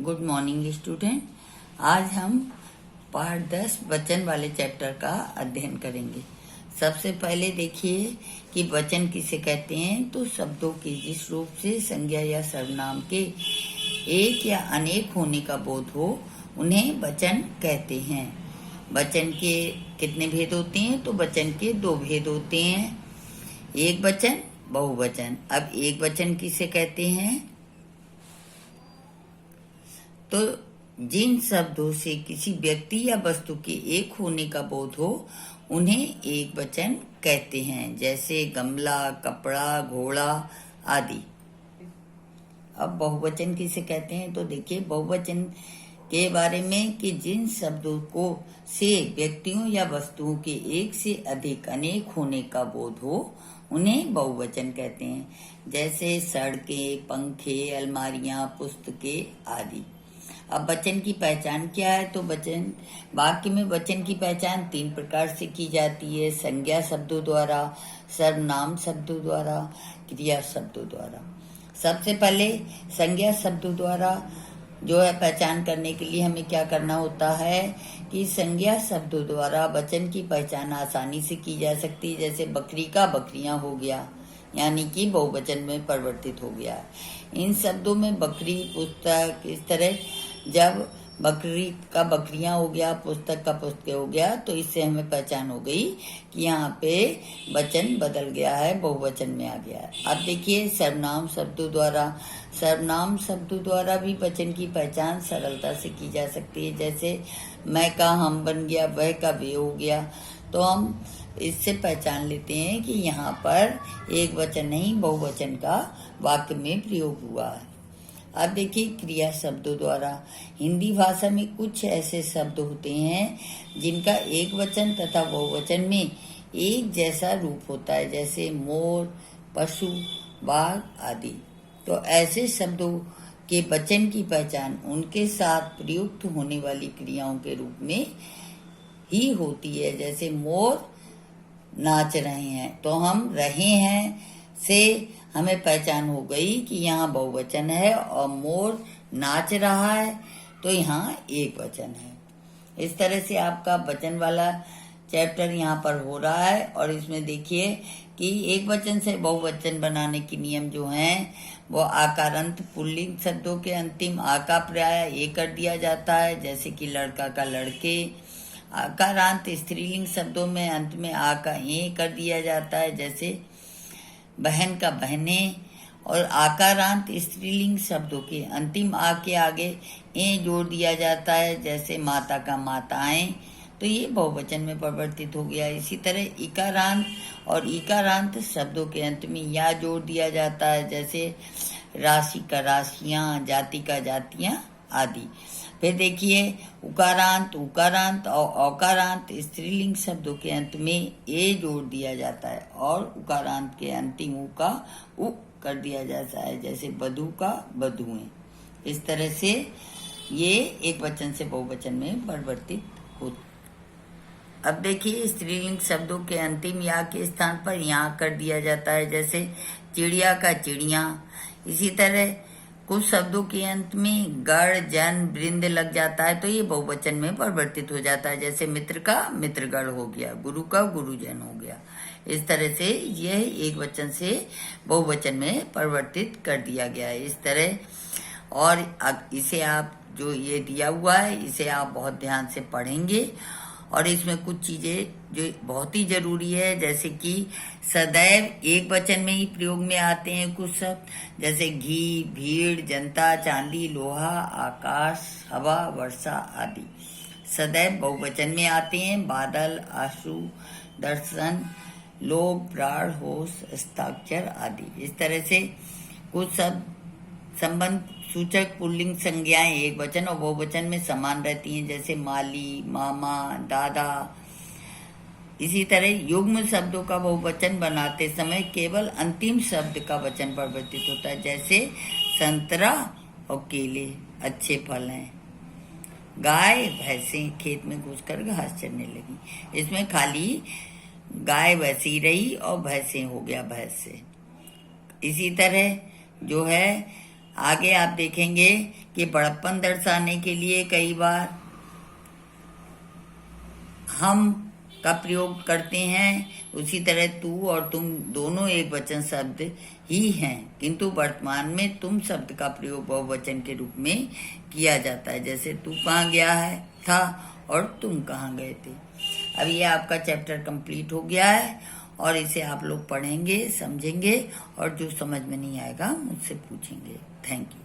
Good morning student. आज हम part 10 वचन वाले चैप्टर का अध्ययन करेंगे। सबसे पहले देखिए कि वचन किसे कहते हैं। तो शब्दों के जिस रूप से संज्ञा या सर्वनाम के एक या अनेक होने का बोध हो उन्हें वचन कहते हैं। वचन के कितने भेद होते हैं? तो वचन के दो भेद होते हैं, एक वचन, बहुवचन। अब एक वचन किसे कहते हैं? तो जिन शब्दों से किसी व्यक्ति या वस्तु के एक होने का बोध हो उन्हें एक वचन कहते हैं, जैसे गमला, कपड़ा, घोड़ा आदि। अब बहुवचन किसे कहते हैं? तो देखिए बहुवचन के बारे में कि जिन शब्दों को से व्यक्तियों या वस्तुओं के एक से अधिक अनेक होने का बोध हो उन्हें बहुवचन कहते हैं, जैसे सड़कें, पंखे, अलमारियां, पुस्तकें आदि। अब वचन की पहचान क्या है? तो वचन वाक्य में वचन की पहचान 3 प्रकार से की जाती है, संज्ञा शब्दों द्वारा, सर्वनाम शब्दों द्वारा, क्रिया शब्दों द्वारा। सबसे पहले संज्ञा शब्दों द्वारा जो है पहचान करने के लिए हमें क्या करना होता है कि संज्ञा शब्दों द्वारा वचन की पहचान आसानी से की जा सकती है। जैसे बकरी का बकरियां हो गया, यानी कि बहुवचन में परिवर्तित हो गया। इन शब्दों में बकरी, पुस्तक, इस तरह जब बकरी का बकरियां हो गया, पुस्तक का पुस्तकें हो गया, तो इससे हमें पहचान हो गई कि यहाँ पे वचन बदल गया है, बहुवचन में आ गया है। अब देखिए सर्वनाम शब्दों द्वारा, सर्वनाम शब्दों द्वारा भी वचन की पहचान सरलता से की जा सकती है। जैसे मैं का हम बन गया, वह का वे हो गया। तो हम इससे पहचान लेते हैं कि यहाँ पर एक वचन नहीं बहुवचन का वाक्य में प्रयोग हुआ है। अब देखिए क्रिया शब्दों द्वारा, हिंदी भाषा में कुछ ऐसे शब्द होते हैं जिनका एक वचन तथा बहुवचन में एक जैसा रूप होता है, जैसे मोर, पशु, बाघ आदि। तो ऐसे शब्दों के वचन की पहचान उनके साथ प्रयुक्त होने वाली क्रियाओं के रूप में ही होती है। जैसे मोर नाच रहे हैं, तो हम रहे हैं से हमें पहचान हो गई कि यहाँ बहुवचन है, और मोर नाच रहा है तो यहाँ एक वचन है। इस तरह से आपका वचन वाला चैप्टर यहाँ पर हो रहा है। और इसमें देखिए कि एक वचन से बहुवचन बनाने के नियम जो हैं वो आकारांत पुल्लिंग शब्दों के अंतिम आ का पर्याय ए कर दिया जाता है, जैसे कि लड़का का लड़के। आकारांत स्त्रीलिंग शब्दों में अंत में आ का ए कर दिया जाता है, जैसे बहन का बहने। और आकारांत स्त्रीलिंग शब्दों के अंतिम आ के आगे ए जोड़ दिया जाता है, जैसे माता का माताएं। तो ये बहुवचन में परिवर्तित हो गया। इसी तरह इकारांत और इकारांत शब्दों के अंत में या जोड़ दिया जाता है, जैसे राशि का राशियां, जाति का जातियां आदि। फिर देखिए उकारांत, उकारांत और औकारांत स्त्रीलिंग शब्दों के अंत में ए जोड़ दिया जाता है, और उकारांत के अंतिम उ का उ कर दिया जाता है, जैसे बधू का बधुएं। इस तरह से ये एक वचन से बहुवचन में परिवर्तित होता। अब देखिए स्त्रीलिंग शब्दों के अंतिम या के स्थान पर यहाँ कर दिया जाता है, जैसे चिड़िया का चिड़िया। इसी तरह कुछ शब्दों के अंत में गढ़, जन, वृंद लग जाता है, तो ये बहुवचन में परिवर्तित हो जाता है, जैसे मित्र का मित्रगढ़ हो गया, गुरु का गुरुजन हो गया। इस तरह से यह एक वचन से बहुवचन में परिवर्तित कर दिया गया है। इस तरह और इसे आप जो ये दिया हुआ है इसे आप बहुत ध्यान से पढ़ेंगे। और इसमें कुछ चीजें जो बहुत ही जरूरी है, जैसे कि सदैव एक वचन में ही प्रयोग में आते हैं कुछ शब्द, जैसे घी, भीड़, जनता, चांदी, लोहा, आकाश, हवा, वर्षा आदि सदैव बहुवचन में आते हैं। बादल, आंसू, दर्शन, लोग, प्राण, होश, हस्ताक्षर आदि। इस तरह से कुछ शब्द संबंध सूचक पुल्लिंग संज्ञाएं एक वचन और बहुवचन में समान रहती हैं, जैसे माली, मामा, दादा। इसी तरह युग्म शब्दों का बहुवचन बनाते समय केवल अंतिम शब्द का वचन परिवर्तित होता है, जैसे संतरा और केले अच्छे फल हैं। गाय, भैंसें खेत में घुसकर घास चरने लगी, इसमें खाली गाय वैसी रही और भैंसें हो गया भैंस से। इसी तरह जो है आगे आप देखेंगे कि बड़प्पन दर्शाने के लिए कई बार हम का प्रयोग करते हैं। उसी तरह तू और तुम दोनों एक वचन शब्द ही हैं, किंतु वर्तमान में तुम शब्द का प्रयोग बहुवचन के रूप में किया जाता है, जैसे तू कहाँ गया है था और तुम कहाँ गए थे। अब ये आपका चैप्टर कंप्लीट हो गया है और इसे आप लोग पढ़ेंगे, समझेंगे और जो समझ में नहीं आएगा मुझसे पूछेंगे। Thank you.